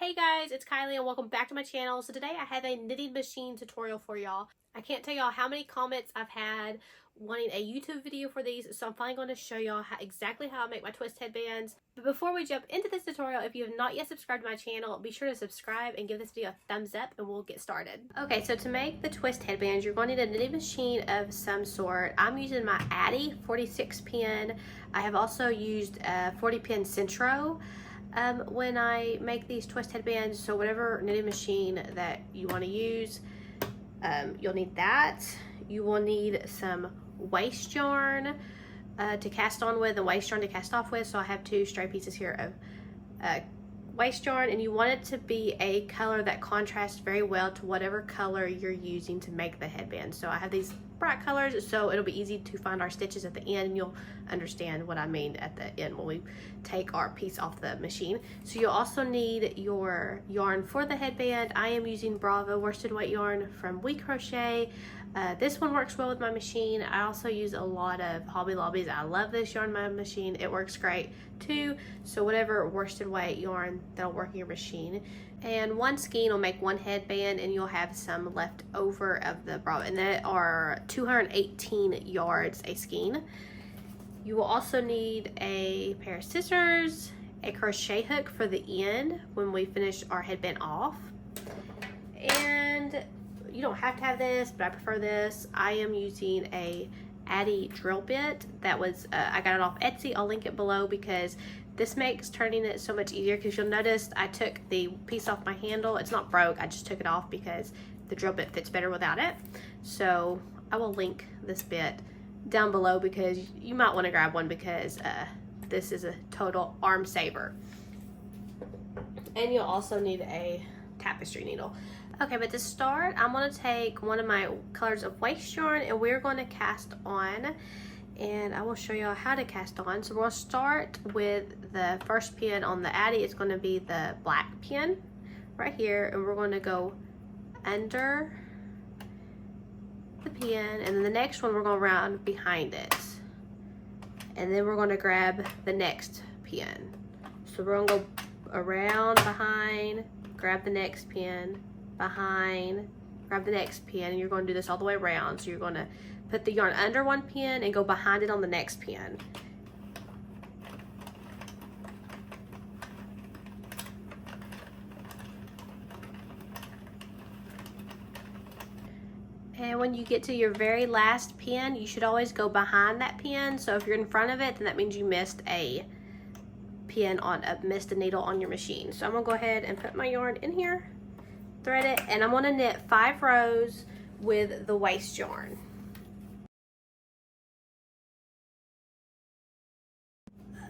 Hey guys, it's Kylie and welcome back to my channel. So today I have a knitting machine tutorial for y'all. I can't tell y'all how many comments I've had wanting a YouTube video for these, so I'm finally going to show y'all exactly how I make my twist headbands. But before we jump into this tutorial, if you have not yet subscribed to my channel, be sure to subscribe and give this video a thumbs up and we'll get started. Okay, so to make the twist headbands, you're going to need a knitting machine of some sort. I'm using my Addi 46 pin. I have also used a 40 pin Centro when I make these twist headbands, so whatever knitting machine that you want to use, you'll need that. You will need some waste yarn to cast on with and waste yarn to cast off with, so I have two stray pieces here of waste yarn, and you want it to be a color that contrasts very well to whatever color you're using to make the headband. So I have these bright colors, so it'll be easy to find our stitches at the end, and you'll understand what I mean at the end when we take our piece off the machine. So you'll also need your yarn for the headband. I am using Bravo worsted weight yarn from We Crochet. This one works well with my machine. I also use a lot of Hobby Lobbies. I love this yarn, my machine. It works great too. So whatever worsted weight yarn that'll work in your machine. And one skein will make one headband, and you'll have some left over of the Bravo, and that are 218 yards a skein. You will also need a pair of scissors, a crochet hook for the end when we finish our headband off, and you don't have to have this, but I prefer this. I am using a Addi drill bit that was I got it off Etsy. I'll link it below because this makes turning it so much easier, because you'll notice I took the piece off my handle. It's not broke, I just took it off because the drill bit fits better without it. So I will link this bit down below because you might want to grab one, because this is a total arm saver. And you'll also need a tapestry needle. Okay, but to start, I'm going to take one of my colors of waste yarn and we're going to cast on, and I will show y'all how to cast on. So we're going to start with the first pin on the Addi. It's going to be the black pin right here, and we're going to go under the pin, and then the next one we're going to round behind it, and then we're going to grab the next pin. So we're going to go around behind, grab the next pin, behind, grab the next pin, and you're going to do this all the way around. So you're going to put the yarn under one pin and go behind it on the next pin. And when you get to your very last pin, you should always go behind that pin. So if you're in front of it, then that means you missed a pin on missed a needle on your machine. So I'm gonna go ahead and put my yarn in here, thread it, and I'm gonna knit 5 rows with the waste yarn.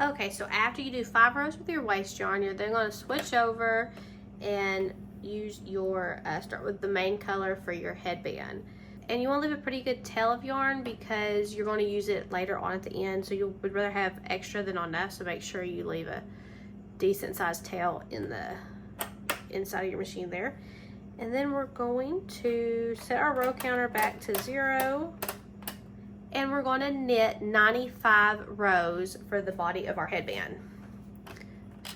Okay, so after you do 5 rows with your waste yarn, you're then going to switch over and use your start with the main color for your headband. And you want to leave a pretty good tail of yarn because you're going to use it later on at the end, so you would rather have extra than not enough, so make sure you leave a decent sized tail in the inside of your machine there. And then we're going to set our row counter back to 0, and we're going to knit 95 rows for the body of our headband.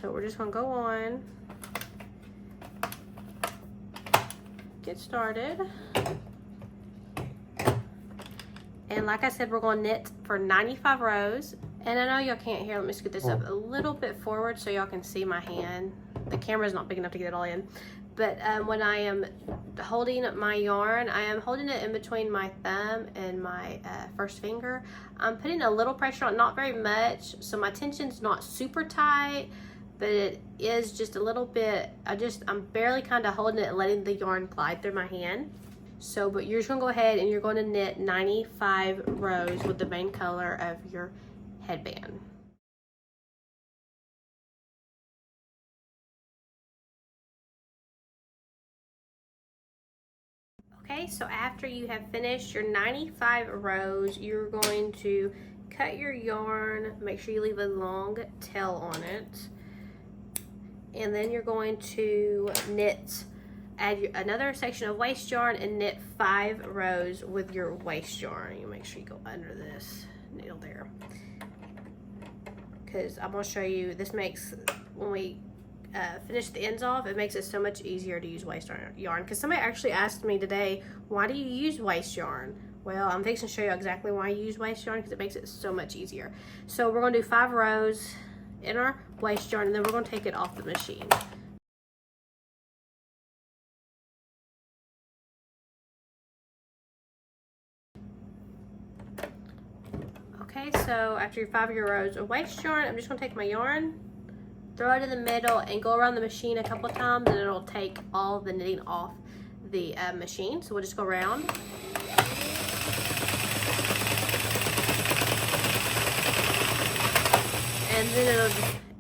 So we're just going to go on, get started, and like I said, we're going to knit for 95 rows. And I know y'all can't hear, let me scoot this up a little bit forward so y'all can see my hand. The camera's not big enough to get it all in. But when I am holding my yarn, I am holding it in between my thumb and my first finger. I'm putting a little pressure on, not very much, so my tension's not super tight, but it is just a little bit. I'm barely kind of holding it and letting the yarn glide through my hand. So, but you're just gonna go ahead and you're going to knit 95 rows with the main color of your headband. Okay, so after you have finished your 95 rows, you're going to cut your yarn, make sure you leave a long tail on it, and then you're going to add another section of waste yarn and knit 5 rows with your waste yarn. You make sure you go under this needle there, because I'm going to show you, this makes, when we finish the ends off, it makes it so much easier to use waste yarn. Because somebody actually asked me today, why do you use waste yarn? Well, I'm fixing to show you exactly why I use waste yarn, because it makes it so much easier. So we're going to do 5 rows in our waste yarn, and then we're going to take it off the machine. Okay, so after your 5 rows of waste yarn, I'm just going to take my yarn, throw it in the middle, and go around the machine a couple of times, and it'll take all the knitting off the machine. So we'll just go around.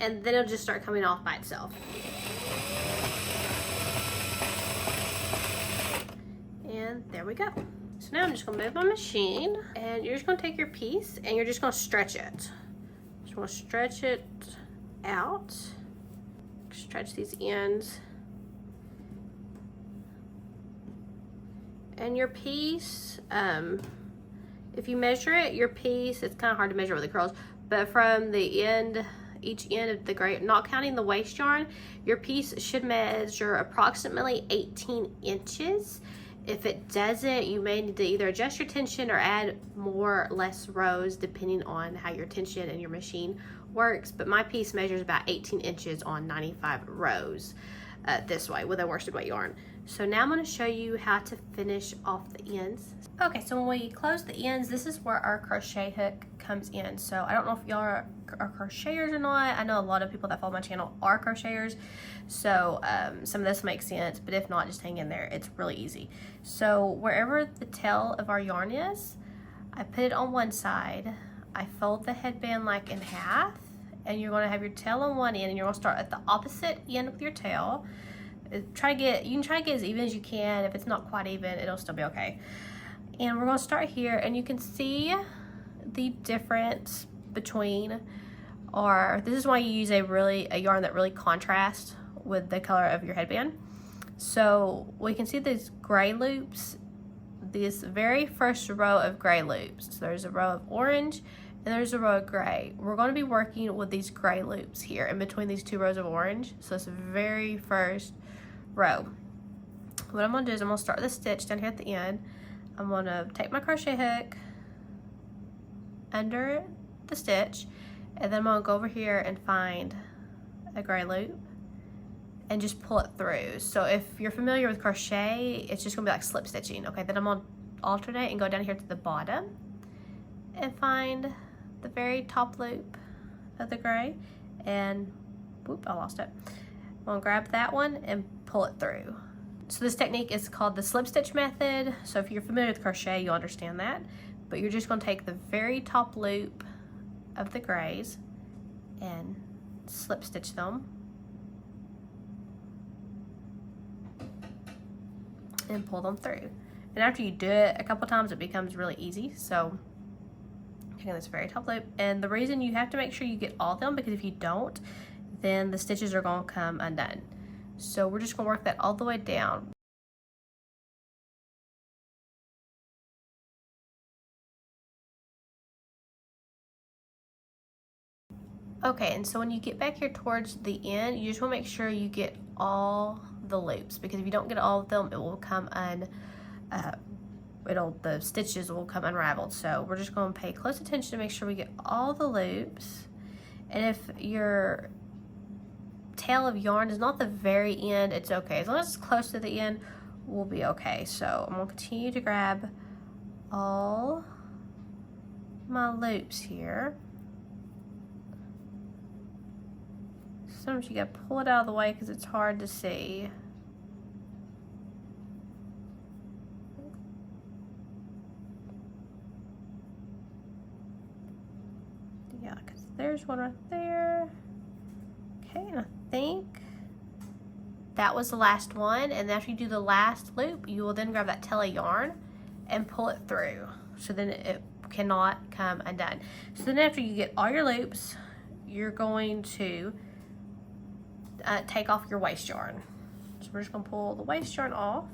And then it'll just start coming off by itself. And there we go. So now I'm just gonna move my machine, and you're just gonna take your piece and you're just gonna stretch it. Just wanna stretch it out. Stretch these ends. And your piece, if you measure it, your piece, it's kind of hard to measure with the curls, but from the end, each end of the gray, not counting the waste yarn, your piece should measure approximately 18 inches. If it doesn't, you may need to either adjust your tension or add more or less rows depending on how your tension and your machine works. But my piece measures about 18 inches on 95 rows this way with a worsted weight yarn. So now I'm going to show you how to finish off the ends. Okay, so when we close the ends, this is where our crochet hook comes in. So I don't know if y'all are crocheters or not. I know a lot of people that follow my channel are crocheters, so some of this makes sense, but if not, just hang in there. It's really easy. So wherever the tail of our yarn is, I put it on one side, I fold the headband like in half, and you're going to have your tail on one end, and you're going to start at the opposite end with your tail. You can try to get as even as you can. If it's not quite even, it'll still be okay. And we're going to start here, and you can see the difference between this is why you use a yarn that really contrasts with the color of your headband. So we can see these gray loops, this very first row of gray loops. So there's a row of orange and there's a row of gray. We're going to be working with these gray loops here in between these 2 rows of orange. So it's the very first row. What I'm going to do is I'm going to start the stitch down here at the end. I'm going to take my crochet hook under the stitch, and then I'm going to go over here and find a gray loop and just pull it through. So if you're familiar with crochet, it's just going to be like slip stitching. Okay, then I'm going to alternate and go down here to the bottom and find the very top loop of the gray, and whoop, I lost it. I'm going to grab that one and pull it through. So this technique is called the slip stitch method. So if you're familiar with crochet, you'll understand that. But you're just going to take the very top loop of the grays and slip stitch them and pull them through. And after you do it a couple times, it becomes really easy. So taking this very top loop, and the reason you have to make sure you get all of them, because if you don't, then the stitches are going to come undone. So we're just going to work that all the way down. Okay, and so when you get back here towards the end, you just want to make sure you get all the loops, because if you don't get all of them, it will come the stitches will come unraveled. So we're just going to pay close attention to make sure we get all the loops. And if your tail of yarn is not the very end, it's okay. As long as it's close to the end, we'll be okay. So I'm going to continue to grab all my loops here. Sometimes you gotta pull it out of the way because it's hard to see. Yeah, because there's one right there. Okay, and I think that was the last one. And after you do the last loop, you will then grab that tail of yarn and pull it through. So then it cannot come undone. So then after you get all your loops, you're going to take off your waste yarn. So we're just going to pull the waste yarn off,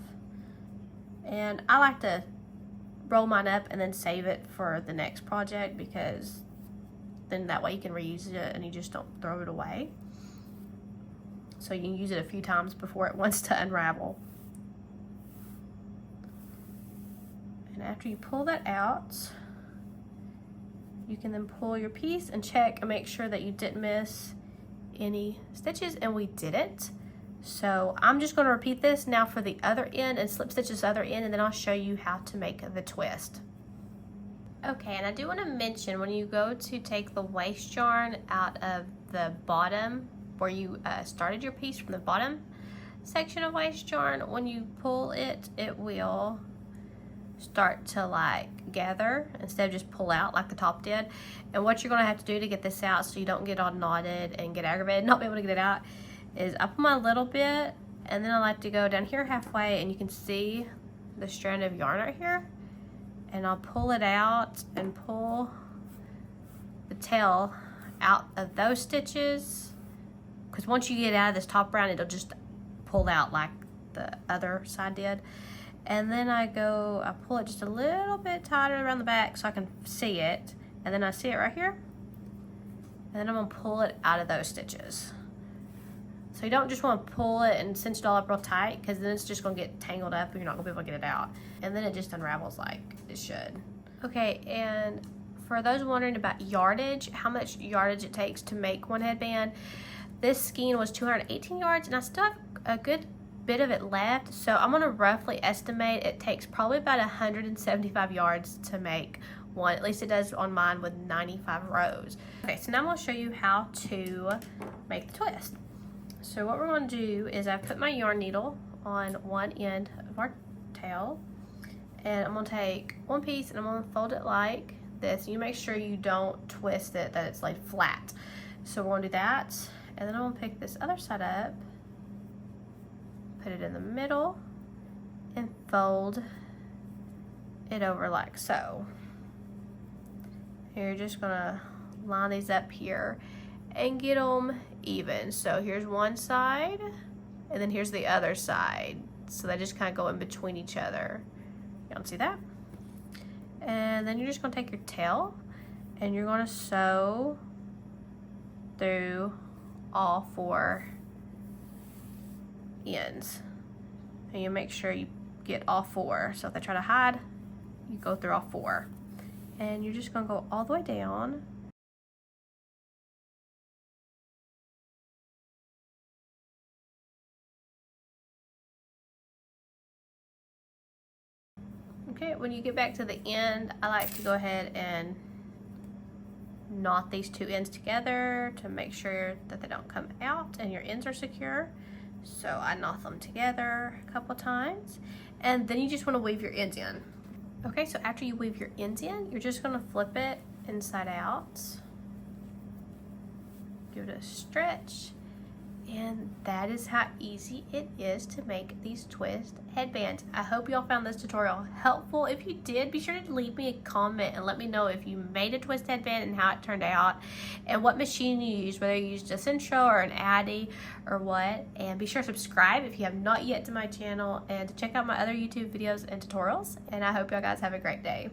and I like to roll mine up and then save it for the next project, because then that way you can reuse it and you just don't throw it away. so you can use it a few times before it wants to unravel. And after you pull that out, you can then pull your piece and check and make sure that you didn't miss any stitches, and we didn't. So I'm just going to repeat this now for the other end and slip stitch this other end, and then I'll show you how to make the twist. Okay, and I do want to mention, when you go to take the waste yarn out of the bottom where you started your piece, from the bottom section of waste yarn, when you pull it, it will start to like gather instead of just pull out like the top did. And what you're going to have to do to get this out so you don't get all knotted and get aggravated, not be able to get it out, is I pull my little bit, and then I like to go down here halfway, and you can see the strand of yarn right here, and I'll pull it out and pull the tail out of those stitches, because once you get out of this top round, it'll just pull out like the other side did. And then I pull it just a little bit tighter around the back so I can see it, and then I see it right here, and then I'm gonna pull it out of those stitches. So you don't just want to pull it and cinch it all up real tight, because then it's just going to get tangled up and you're not going to be able to get it out. And then it just unravels like it should. Okay, and for those wondering about yardage, how much yardage it takes to make one headband, this skein was 218 yards, and I still have a good bit of it left. So I'm going to roughly estimate it takes probably about 175 yards to make one. At least it does on mine with 95 rows. Okay, so now I'm going to show you how to make the twist. So what we're going to do is I've put my yarn needle on one end of our tail, and I'm going to take one piece and I'm going to fold it like this. You make sure you don't twist it, that it's like flat. So we're going to do that, and then I'm going to pick this other side up, put it in the middle, and fold it over like so. You're just going to line these up here and get them even. So here's one side, and then here's the other side, so they just kind of go in between each other. You don't see that? And then you're just going to take your tail and you're going to sew through all 4 ends, and you make sure you get all 4. So if they try to hide, you go through all 4, and you're just going to go all the way down. Okay, when you get back to the end, I like to go ahead and knot these 2 ends together to make sure that they don't come out and your ends are secure. So I knot them together a couple times, and then you just want to weave your ends in. Okay, so after you weave your ends in, you're just going to flip it inside out, give it a stretch, and that is how easy it is to make these twist headbands. I hope y'all found this tutorial helpful. If you did, be sure to leave me a comment and let me know if you made a twist headband and how it turned out, and what machine you used, whether you used a Central or an Addi or what. And be sure to subscribe if you have not yet to my channel, and to check out my other YouTube videos and tutorials. And I hope y'all guys have a great day.